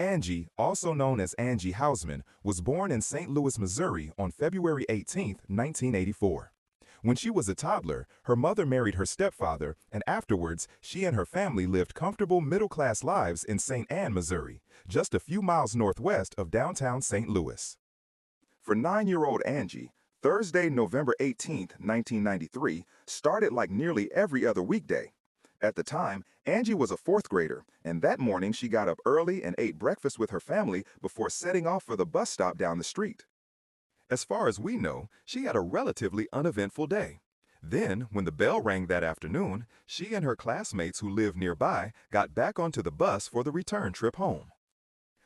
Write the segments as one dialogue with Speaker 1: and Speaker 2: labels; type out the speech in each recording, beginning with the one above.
Speaker 1: Angie, also known as Angie Hausman, was born in St. Louis, Missouri on February 18, 1984. When she was a toddler, her mother married her stepfather, and afterwards, she and her family lived comfortable middle-class lives in St. Anne, Missouri, just a few miles northwest of downtown St. Louis. For 9-year-old Angie, Thursday, November 18, 1993, started like nearly every other weekday. At the time, Angie was a fourth grader, and that morning she got up early and ate breakfast with her family before setting off for the bus stop down the street. As far as we know, she had a relatively uneventful day. Then, when the bell rang that afternoon, she and her classmates who lived nearby got back onto the bus for the return trip home.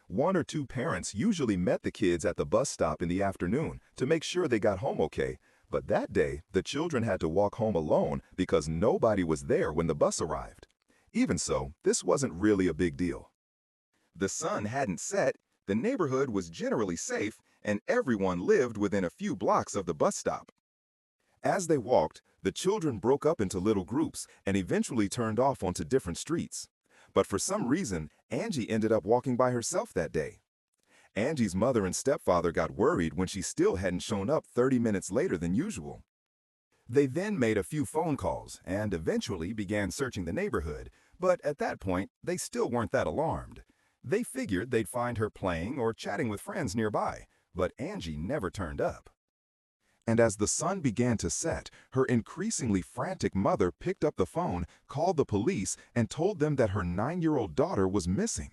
Speaker 1: One or two parents usually met the kids at the bus stop in the afternoon to make sure they got home okay, but that day, the children had to walk home alone because nobody was there when the bus arrived. Even so, this wasn't really a big deal. The sun hadn't set, the neighborhood was generally safe, and everyone lived within a few blocks of the bus stop. As they walked, the children broke up into little groups and eventually turned off onto different streets. But for some reason, Angie ended up walking by herself that day. Angie's mother and stepfather got worried when she still hadn't shown up 30 minutes later than usual. They then made a few phone calls and eventually began searching the neighborhood, but at that point, they still weren't that alarmed. They figured they'd find her playing or chatting with friends nearby, but Angie never turned up. And as the sun began to set, her increasingly frantic mother picked up the phone, called the police, and told them that her 9-year-old daughter was missing.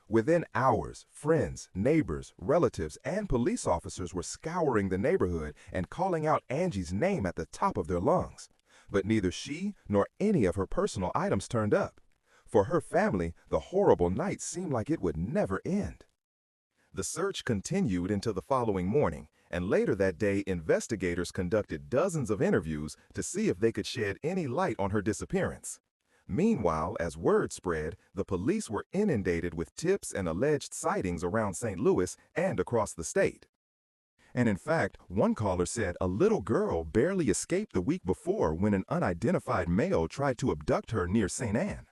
Speaker 1: Within hours, friends, neighbors, relatives, and police officers were scouring the neighborhood and calling out Angie's name at the top of their lungs. But neither she nor any of her personal items turned up. For her family, the horrible night seemed like it would never end. The search continued until the following morning, and later that day, investigators conducted dozens of interviews to see if they could shed any light on her disappearance. Meanwhile, as word spread, the police were inundated with tips and alleged sightings around St. Louis and across the state. And in fact, one caller said a little girl barely escaped the week before when an unidentified male tried to abduct her near St. Anne.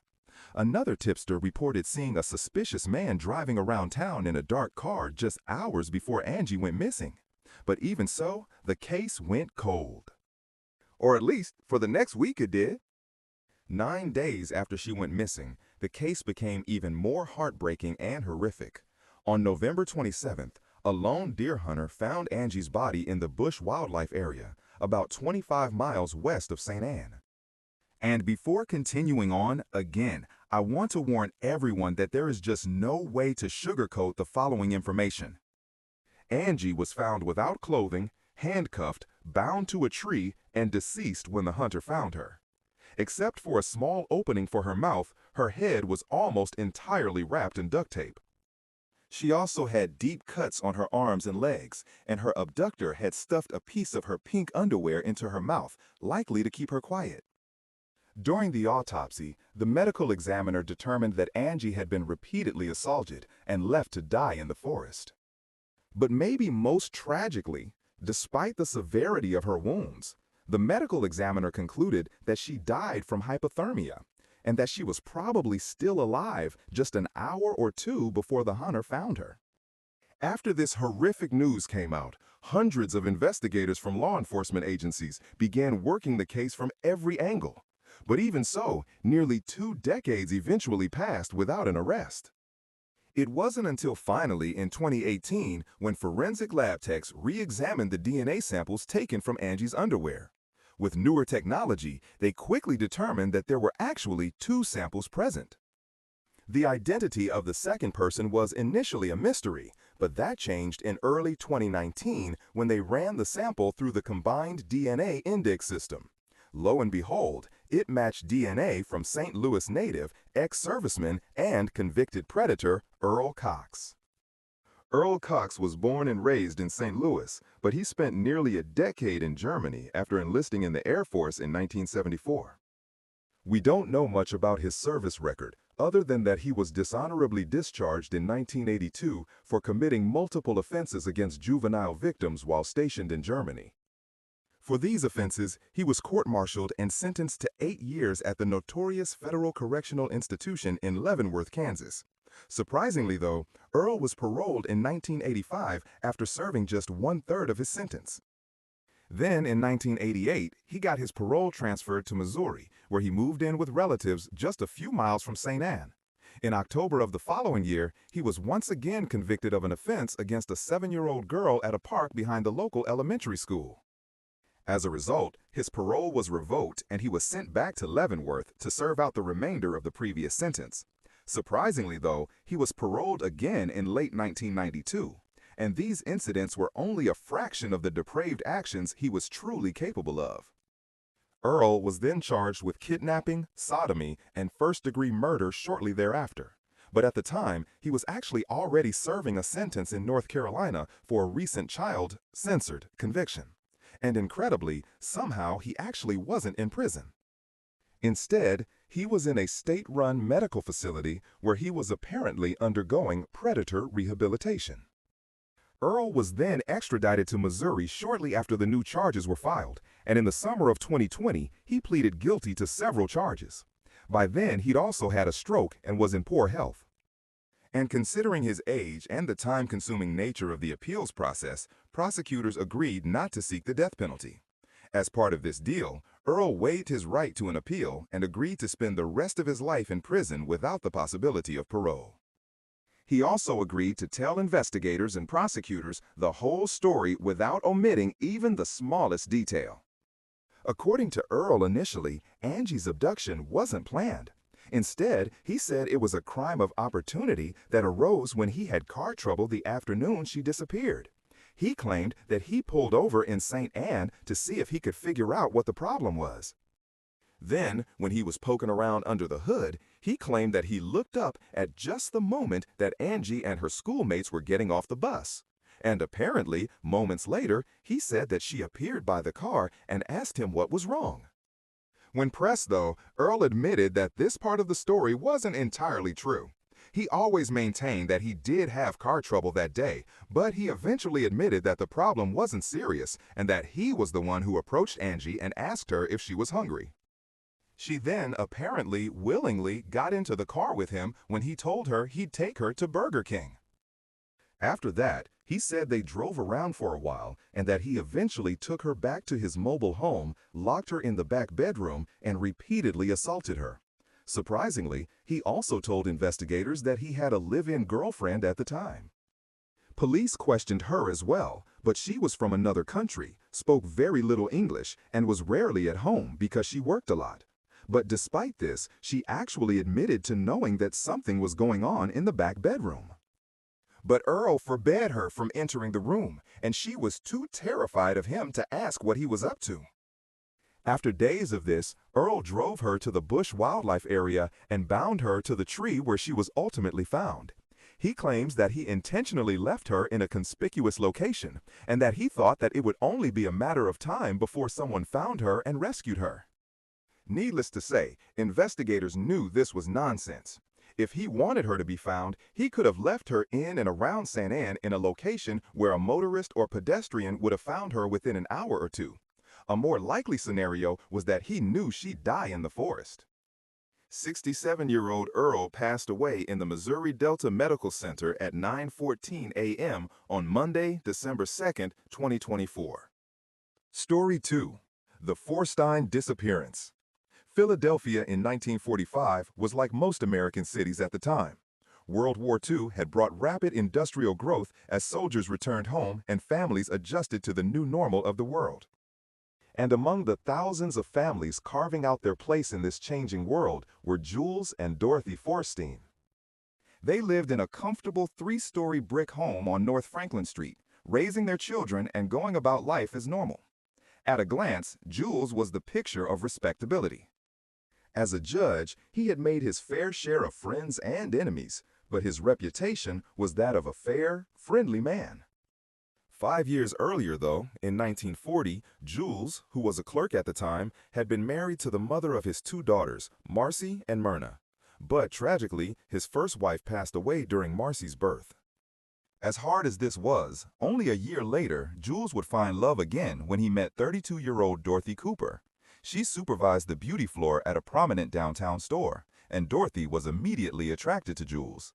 Speaker 1: Another tipster reported seeing a suspicious man driving around town in a dark car just hours before Angie went missing. But even so, the case went cold. Or at least, for the next week it did. 9 days after she went missing, the case became even more heartbreaking and horrific. On November 27th, a lone deer hunter found Angie's body in the Bush Wildlife Area, about 25 miles west of St. Anne. And before continuing on, again, I want to warn everyone that there is just no way to sugarcoat the following information. Angie was found without clothing, handcuffed, bound to a tree, and deceased when the hunter found her. Except for a small opening for her mouth, her head was almost entirely wrapped in duct tape. She also had deep cuts on her arms and legs, and her abductor had stuffed a piece of her pink underwear into her mouth, likely to keep her quiet. During the autopsy, the medical examiner determined that Angie had been repeatedly assaulted and left to die in the forest. But maybe most tragically, despite the severity of her wounds, the medical examiner concluded that she died from hypothermia and that she was probably still alive just an hour or two before the hunter found her. After this horrific news came out, hundreds of investigators from law enforcement agencies began working the case from every angle. But even so, nearly 2 decades eventually passed without an arrest. It wasn't until finally in 2018 when forensic lab techs re-examined the DNA samples taken from Angie's underwear. With newer technology, they quickly determined that there were actually 2 samples present. The identity of the second person was initially a mystery, but that changed in early 2019 when they ran the sample through the combined DNA index system. Lo and behold, it matched DNA from St. Louis native, ex-serviceman, and convicted predator Earl Cox. Earl Cox was born and raised in St. Louis, but he spent nearly a decade in Germany after enlisting in the Air Force in 1974. We don't know much about his service record, other than that he was dishonorably discharged in 1982 for committing multiple offenses against juvenile victims while stationed in Germany. For these offenses, he was court-martialed and sentenced to 8 years at the notorious Federal Correctional Institution in Leavenworth, Kansas. Surprisingly, though, Earl was paroled in 1985 after serving just one-third of his sentence. Then, in 1988, he got his parole transferred to Missouri, where he moved in with relatives just a few miles from St. Anne. In October of the following year, he was once again convicted of an offense against a 7-year-old girl at a park behind the local elementary school. As a result, his parole was revoked and he was sent back to Leavenworth to serve out the remainder of the previous sentence. Surprisingly, though, he was paroled again in late 1992, and these incidents were only a fraction of the depraved actions he was truly capable of. Earl was then charged with kidnapping, sodomy, and first-degree murder shortly thereafter. But at the time, he was actually already serving a sentence in North Carolina for a recent child-censored conviction. And incredibly, somehow he actually wasn't in prison. Instead, he was in a state-run medical facility where he was apparently undergoing predator rehabilitation. Earl was then extradited to Missouri shortly after the new charges were filed, and in the summer of 2020, he pleaded guilty to several charges. By then, he'd also had a stroke and was in poor health. And considering his age and the time-consuming nature of the appeals process, prosecutors agreed not to seek the death penalty. As part of this deal, Earl waived his right to an appeal and agreed to spend the rest of his life in prison without the possibility of parole. He also agreed to tell investigators and prosecutors the whole story without omitting even the smallest detail. According to Earl initially, Angie's abduction wasn't planned. Instead, he said it was a crime of opportunity that arose when he had car trouble the afternoon she disappeared. He claimed that he pulled over in St. Anne to see if he could figure out what the problem was. Then, when he was poking around under the hood, he claimed that he looked up at just the moment that Angie and her schoolmates were getting off the bus. And apparently, moments later, he said that she appeared by the car and asked him what was wrong. When pressed, though, Earl admitted that this part of the story wasn't entirely true. He always maintained that he did have car trouble that day, but he eventually admitted that the problem wasn't serious and that he was the one who approached Angie and asked her if she was hungry. She then apparently willingly got into the car with him when he told her he'd take her to Burger King. After that, he said they drove around for a while and that he eventually took her back to his mobile home, locked her in the back bedroom, and repeatedly assaulted her. Surprisingly, he also told investigators that he had a live-in girlfriend at the time. Police questioned her as well, but she was from another country, spoke very little English, and was rarely at home because she worked a lot. But despite this, she actually admitted to knowing that something was going on in the back bedroom. But Earl forbade her from entering the room, and she was too terrified of him to ask what he was up to. After days of this, Earl drove her to the Bush Wildlife Area and bound her to the tree where she was ultimately found. He claims that he intentionally left her in a conspicuous location, and that he thought that it would only be a matter of time before someone found her and rescued her. Needless to say, investigators knew this was nonsense. If he wanted her to be found, he could have left her in and around St. Anne in a location where a motorist or pedestrian would have found her within an hour or two. A more likely scenario was that he knew she'd die in the forest. 67-year-old Earl passed away in the Missouri Delta Medical Center at 9:14 a.m. on Monday, December 2, 2024. Story 2. The Forstein Disappearance. Philadelphia in 1945 was like most American cities at the time. World War II had brought rapid industrial growth as soldiers returned home and families adjusted to the new normal of the world. And among the thousands of families carving out their place in this changing world were Jules and Dorothy Forstein. They lived in a comfortable 3-story brick home on North Franklin Street, raising their children and going about life as normal. At a glance, Jules was the picture of respectability. As a judge, he had made his fair share of friends and enemies, but his reputation was that of a fair, friendly man. 5 years earlier, though, in 1940, Jules, who was a clerk at the time, had been married to the mother of his 2 daughters, Marcy and Myrna. But tragically, his first wife passed away during Marcy's birth. As hard as this was, only a year later, Jules would find love again when he met 32-year-old Dorothy Cooper. She supervised the beauty floor at a prominent downtown store, and Dorothy was immediately attracted to Jules.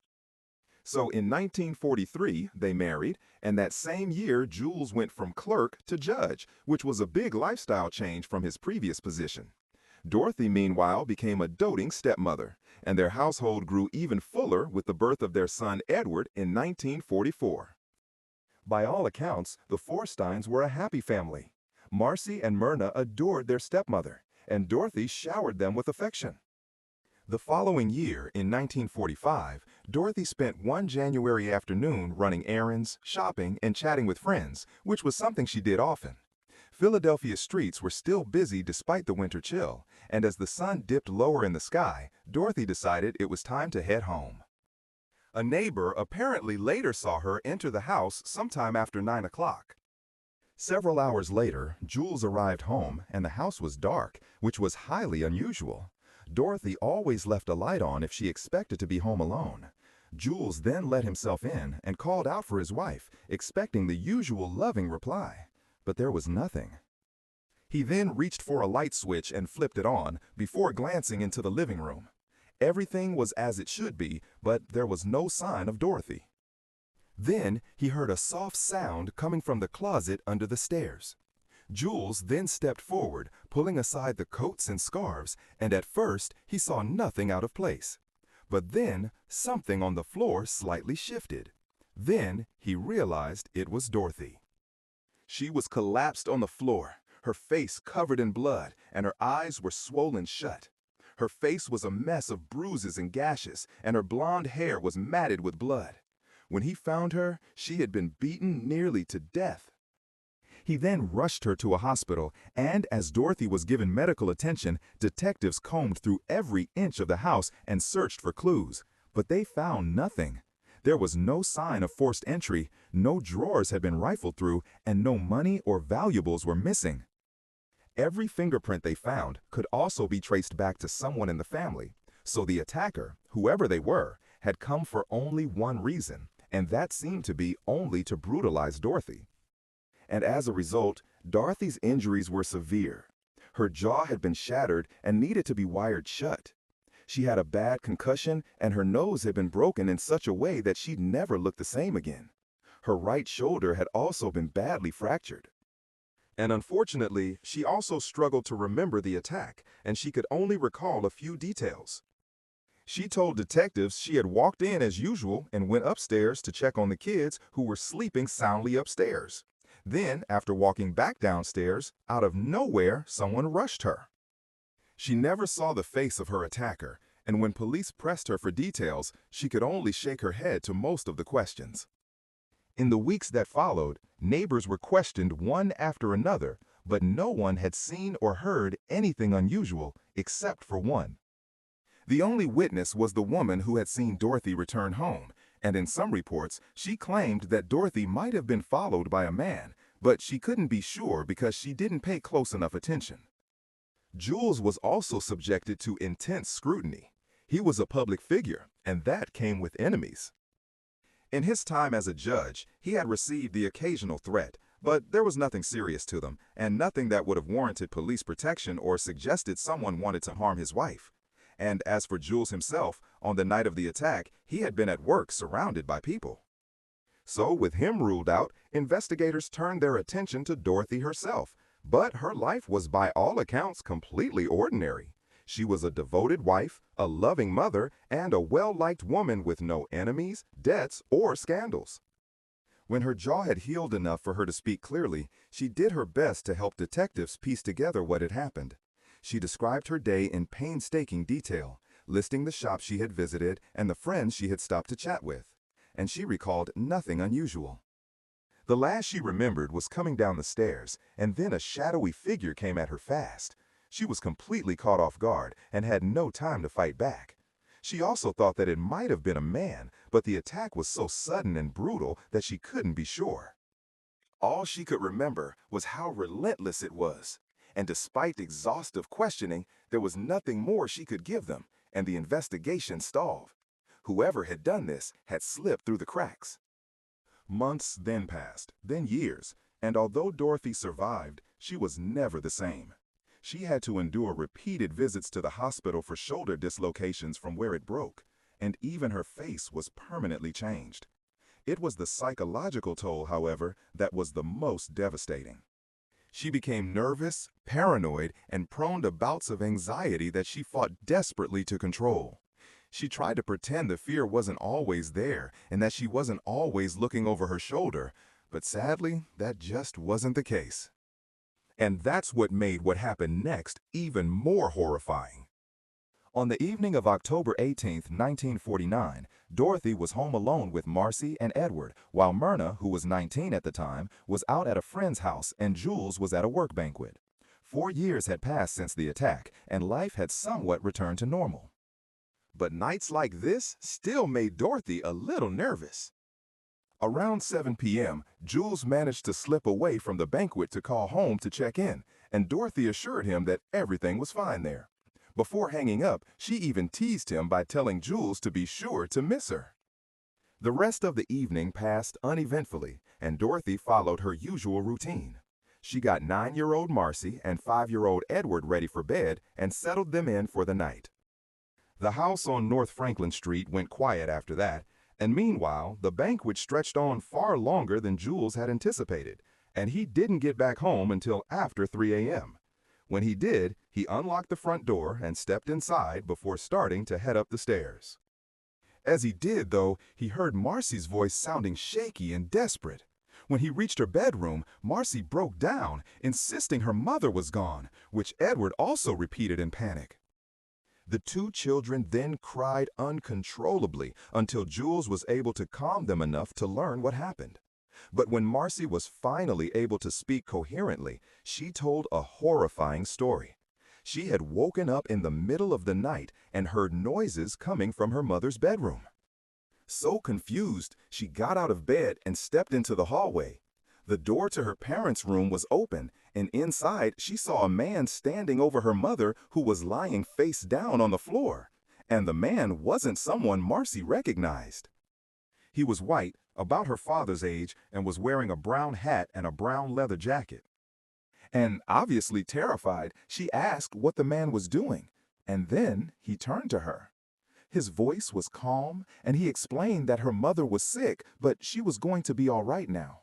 Speaker 1: So in 1943, they married, and that same year, Jules went from clerk to judge, which was a big lifestyle change from his previous position. Dorothy, meanwhile, became a doting stepmother, and their household grew even fuller with the birth of their son Edward in 1944. By all accounts, the Forsteins were a happy family. Marcy and Myrna adored their stepmother, and Dorothy showered them with affection. The following year, in 1945, Dorothy spent one January afternoon running errands, shopping, and chatting with friends, which was something she did often. Philadelphia streets were still busy despite the winter chill, and as the sun dipped lower in the sky, Dorothy decided it was time to head home. A neighbor apparently later saw her enter the house sometime after 9 o'clock. Several hours later, Jules arrived home, and the house was dark, which was highly unusual. Dorothy always left a light on if she expected to be home alone. Jules then let himself in and called out for his wife, expecting the usual loving reply. But there was nothing. He then reached for a light switch and flipped it on before glancing into the living room. Everything was as it should be, but there was no sign of Dorothy. Then he heard a soft sound coming from the closet under the stairs. Jules then stepped forward, pulling aside the coats and scarves, and at first he saw nothing out of place. But then something on the floor slightly shifted. Then he realized it was Dorothy. She was collapsed on the floor, her face covered in blood, and her eyes were swollen shut. Her face was a mess of bruises and gashes, and her blonde hair was matted with blood. When he found her, she had been beaten nearly to death. He then rushed her to a hospital, and as Dorothy was given medical attention, detectives combed through every inch of the house and searched for clues. But they found nothing. There was no sign of forced entry, no drawers had been rifled through, and no money or valuables were missing. Every fingerprint they found could also be traced back to someone in the family, so the attacker, whoever they were, had come for only one reason, and that seemed to be only to brutalize Dorothy. And as a result, Dorothy's injuries were severe. Her jaw had been shattered and needed to be wired shut. She had a bad concussion, and her nose had been broken in such a way that she'd never look the same again. Her right shoulder had also been badly fractured. And unfortunately, she also struggled to remember the attack, and she could only recall a few details. She told detectives she had walked in as usual and went upstairs to check on the kids who were sleeping soundly upstairs. Then, after walking back downstairs, out of nowhere, someone rushed her. She never saw the face of her attacker, and when police pressed her for details, she could only shake her head to most of the questions. In the weeks that followed, neighbors were questioned one after another, but no one had seen or heard anything unusual except for one. The only witness was the woman who had seen Dorothy return home, and in some reports, she claimed that Dorothy might have been followed by a man, but she couldn't be sure because she didn't pay close enough attention. Jules was also subjected to intense scrutiny. He was a public figure, and that came with enemies. In his time as a judge, he had received the occasional threat, but there was nothing serious to them, and nothing that would have warranted police protection or suggested someone wanted to harm his wife. And as for Jules himself, on the night of the attack, he had been at work surrounded by people. So with him ruled out, investigators turned their attention to Dorothy herself, but her life was by all accounts completely ordinary. She was a devoted wife, a loving mother, and a well-liked woman with no enemies, debts, or scandals. When her jaw had healed enough for her to speak clearly, she did her best to help detectives piece together what had happened. She described her day in painstaking detail, listing the shops she had visited and the friends she had stopped to chat with, and she recalled nothing unusual. The last she remembered was coming down the stairs, and then a shadowy figure came at her fast. She was completely caught off guard and had no time to fight back. She also thought that it might have been a man, but the attack was so sudden and brutal that she couldn't be sure. All she could remember was how relentless it was, and despite exhaustive questioning, there was nothing more she could give them, and the investigation stalled. Whoever had done this had slipped through the cracks. Months then passed, then years, and although Dorothy survived, she was never the same. She had to endure repeated visits to the hospital for shoulder dislocations from where it broke, and even her face was permanently changed. It was the psychological toll, however, that was the most devastating. She became nervous, paranoid, and prone to bouts of anxiety that she fought desperately to control. She tried to pretend the fear wasn't always there and that she wasn't always looking over her shoulder, but sadly, that just wasn't the case. And that's what made what happened next even more horrifying. On the evening of October 18, 1949, Dorothy was home alone with Marcy and Edward, while Myrna, who was 19 at the time, was out at a friend's house and Jules was at a work banquet. 4 years had passed since the attack, and life had somewhat returned to normal. But nights like this still made Dorothy a little nervous. Around 7 p.m., Jules managed to slip away from the banquet to call home to check in, and Dorothy assured him that everything was fine there. Before hanging up, she even teased him by telling Jules to be sure to miss her. The rest of the evening passed uneventfully, and Dorothy followed her usual routine. She got 9-year-old Marcy and 5-year-old Edward ready for bed and settled them in for the night. The house on North Franklin Street went quiet after that, and meanwhile, the banquet stretched on far longer than Jules had anticipated, and he didn't get back home until after 3 a.m. When he did, he unlocked the front door and stepped inside before starting to head up the stairs. As he did, though, he heard Marcy's voice sounding shaky and desperate. When he reached her bedroom, Marcy broke down, insisting her mother was gone, which Edward also repeated in panic. The two children then cried uncontrollably until Jules was able to calm them enough to learn what happened. But when Marcy was finally able to speak coherently, she told a horrifying story. She had woken up in the middle of the night and heard noises coming from her mother's bedroom. So confused, she got out of bed and stepped into the hallway. The door to her parents' room was open, and inside she saw a man standing over her mother who was lying face down on the floor. And the man wasn't someone Marcy recognized. He was white, about her father's age, and was wearing a brown hat and a brown leather jacket. And obviously terrified, she asked what the man was doing, and then he turned to her. His voice was calm, and he explained that her mother was sick, but she was going to be all right now.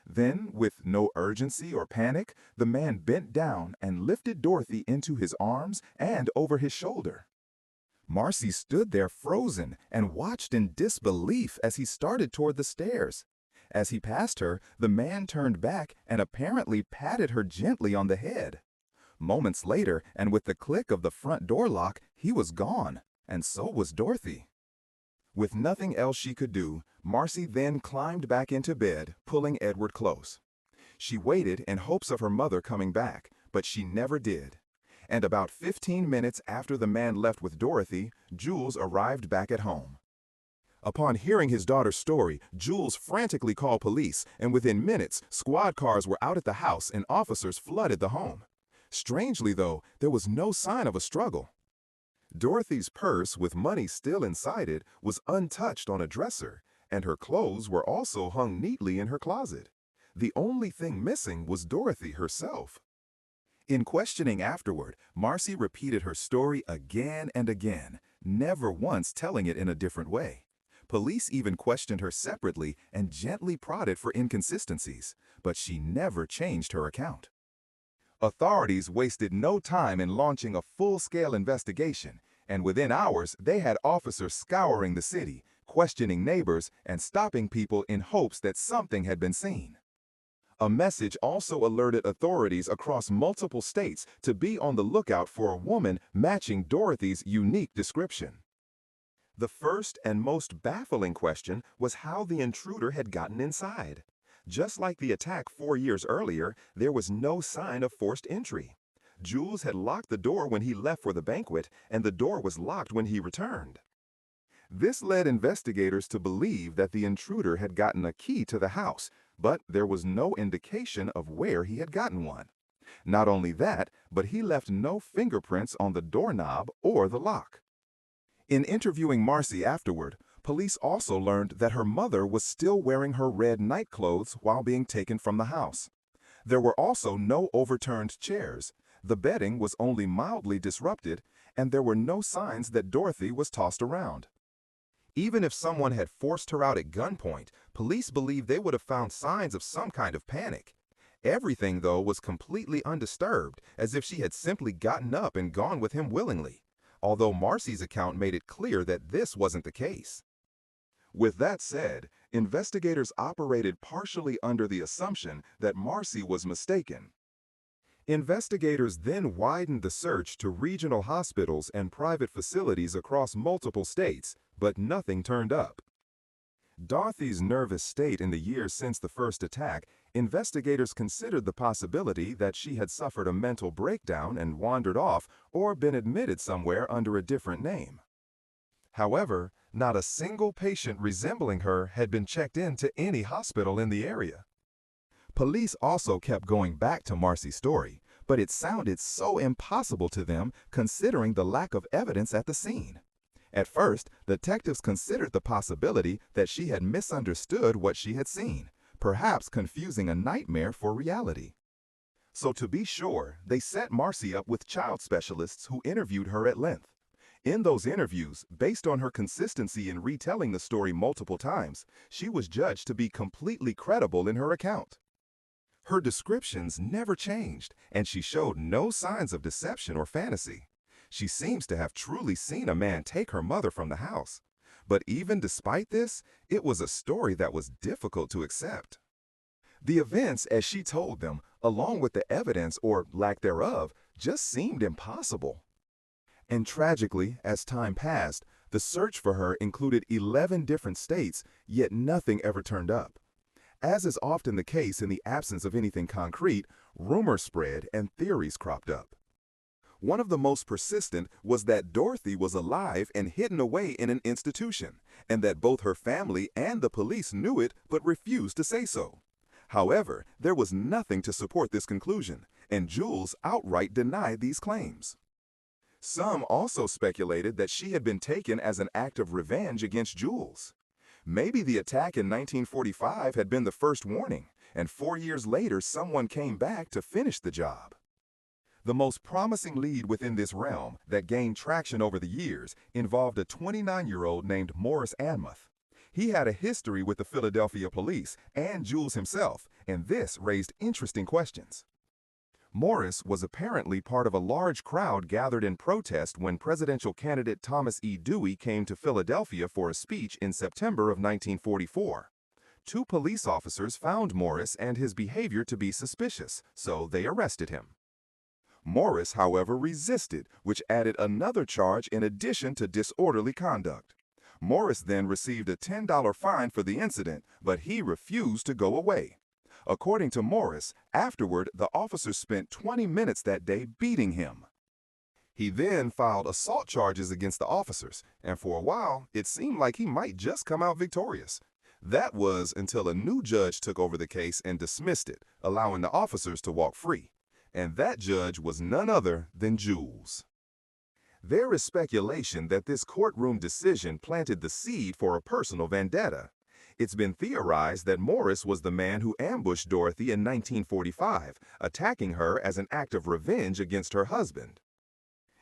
Speaker 1: Then, with no urgency or panic, the man bent down and lifted Dorothy into his arms and over his shoulder. Marcy stood there frozen and watched in disbelief as he started toward the stairs. As he passed her, the man turned back and apparently patted her gently on the head. Moments later, and with the click of the front door lock, he was gone, and so was Dorothy. With nothing else she could do, Marcy then climbed back into bed, pulling Edward close. She waited in hopes of her mother coming back, but she never did. And about 15 minutes after the man left with Dorothy, Jules arrived back at home. Upon hearing his daughter's story, Jules frantically called police, and within minutes, squad cars were out at the house and officers flooded the home. Strangely, though, there was no sign of a struggle. Dorothy's purse, with money still inside it, was untouched on a dresser, and her clothes were also hung neatly in her closet. The only thing missing was Dorothy herself. In questioning afterward, Marcy repeated her story again and again, never once telling it in a different way. Police even questioned her separately and gently prodded for inconsistencies, but she never changed her account. Authorities wasted no time in launching a full-scale investigation, and within hours they had officers scouring the city, questioning neighbors, and stopping people in hopes that something had been seen. A message also alerted authorities across multiple states to be on the lookout for a woman matching Dorothy's unique description. The first and most baffling question was how the intruder had gotten inside. Just like the attack 4 years earlier, there was no sign of forced entry. Jules had locked the door when he left for the banquet, and the door was locked when he returned. This led investigators to believe that the intruder had gotten a key to the house, but there was no indication of where he had gotten one. Not only that, but he left no fingerprints on the doorknob or the lock. In interviewing Marcy afterward, police also learned that her mother was still wearing her red night clothes while being taken from the house. There were also no overturned chairs, the bedding was only mildly disrupted, and there were no signs that Dorothy was tossed around. Even if someone had forced her out at gunpoint, police believed they would have found signs of some kind of panic. Everything, though, was completely undisturbed, as if she had simply gotten up and gone with him willingly, although Marcy's account made it clear that this wasn't the case. With that said, investigators operated partially under the assumption that Marcy was mistaken. Investigators then widened the search to regional hospitals and private facilities across multiple states, but nothing turned up. Dorothy's nervous state in the years since the first attack, investigators considered the possibility that she had suffered a mental breakdown and wandered off or been admitted somewhere under a different name. However, not a single patient resembling her had been checked into any hospital in the area. Police also kept going back to Marcy's story, but it sounded so impossible to them considering the lack of evidence at the scene. At first, detectives considered the possibility that she had misunderstood what she had seen, perhaps confusing a nightmare for reality. So to be sure, they set Marcy up with child specialists who interviewed her at length. In those interviews, based on her consistency in retelling the story multiple times, she was judged to be completely credible in her account. Her descriptions never changed, and she showed no signs of deception or fantasy. She seems to have truly seen a man take her mother from the house. But even despite this, it was a story that was difficult to accept. The events as she told them, along with the evidence or lack thereof, just seemed impossible. And tragically, as time passed, the search for her included 11 different states, yet nothing ever turned up. As is often the case in the absence of anything concrete, rumors spread and theories cropped up. One of the most persistent was that Dorothy was alive and hidden away in an institution, and that both her family and the police knew it but refused to say so. However, there was nothing to support this conclusion, and Jules outright denied these claims. Some also speculated that she had been taken as an act of revenge against Jules. Maybe the attack in 1945 had been the first warning, and 4 years later someone came back to finish the job. The most promising lead within this realm that gained traction over the years involved a 29-year-old named Morris Anmuth. He had a history with the Philadelphia police and Jules himself, and this raised interesting questions. Morris was apparently part of a large crowd gathered in protest when presidential candidate Thomas E. Dewey came to Philadelphia for a speech in September of 1944. 2 police officers found Morris and his behavior to be suspicious, so they arrested him. Morris, however, resisted, which added another charge in addition to disorderly conduct. Morris then received a $10 fine for the incident, but he refused to go away. According to Morris, afterward, the officers spent 20 minutes that day beating him. He then filed assault charges against the officers, and for a while, it seemed like he might just come out victorious. That was until a new judge took over the case and dismissed it, allowing the officers to walk free. And that judge was none other than Jules. There is speculation that this courtroom decision planted the seed for a personal vendetta. It's been theorized that Morris was the man who ambushed Dorothy in 1945, attacking her as an act of revenge against her husband.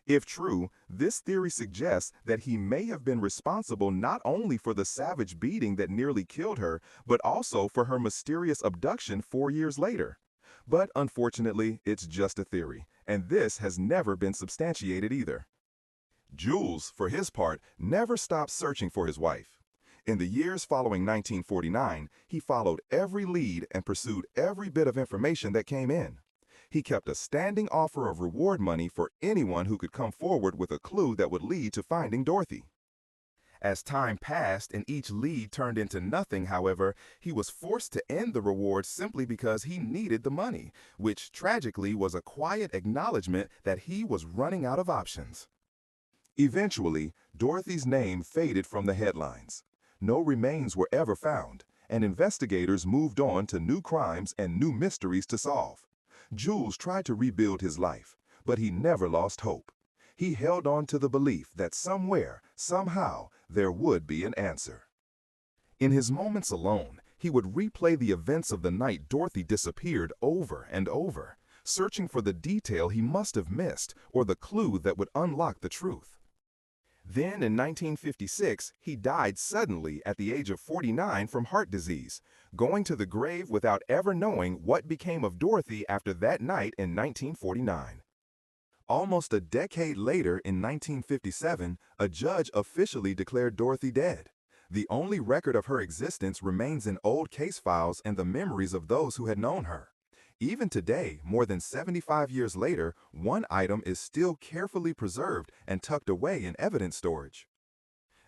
Speaker 1: If true, this theory suggests that he may have been responsible not only for the savage beating that nearly killed her, but also for her mysterious abduction 4 years later. But unfortunately, it's just a theory, and this has never been substantiated either. Jules, for his part, never stopped searching for his wife. In the years following 1949, he followed every lead and pursued every bit of information that came in. He kept a standing offer of reward money for anyone who could come forward with a clue that would lead to finding Dorothy. As time passed and each lead turned into nothing, however, he was forced to end the reward simply because he needed the money, which tragically was a quiet acknowledgement that he was running out of options. Eventually, Dorothy's name faded from the headlines. No remains were ever found, and investigators moved on to new crimes and new mysteries to solve. Jules tried to rebuild his life, but he never lost hope. He held on to the belief that somewhere, somehow, there would be an answer. In his moments alone, he would replay the events of the night Dorothy disappeared over and over, searching for the detail he must have missed or the clue that would unlock the truth. Then in 1956, he died suddenly at the age of 49 from heart disease, going to the grave without ever knowing what became of Dorothy after that night in 1949. Almost a decade later, in 1957, a judge officially declared Dorothy dead. The only record of her existence remains in old case files and the memories of those who had known her. Even today, more than 75 years later, one item is still carefully preserved and tucked away in evidence storage.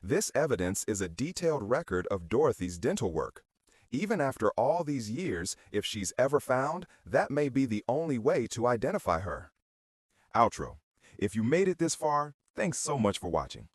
Speaker 1: This evidence is a detailed record of Dorothy's dental work. Even after all these years, if she's ever found, that may be the only way to identify her. Outro. If you made it this far, thanks so much for watching.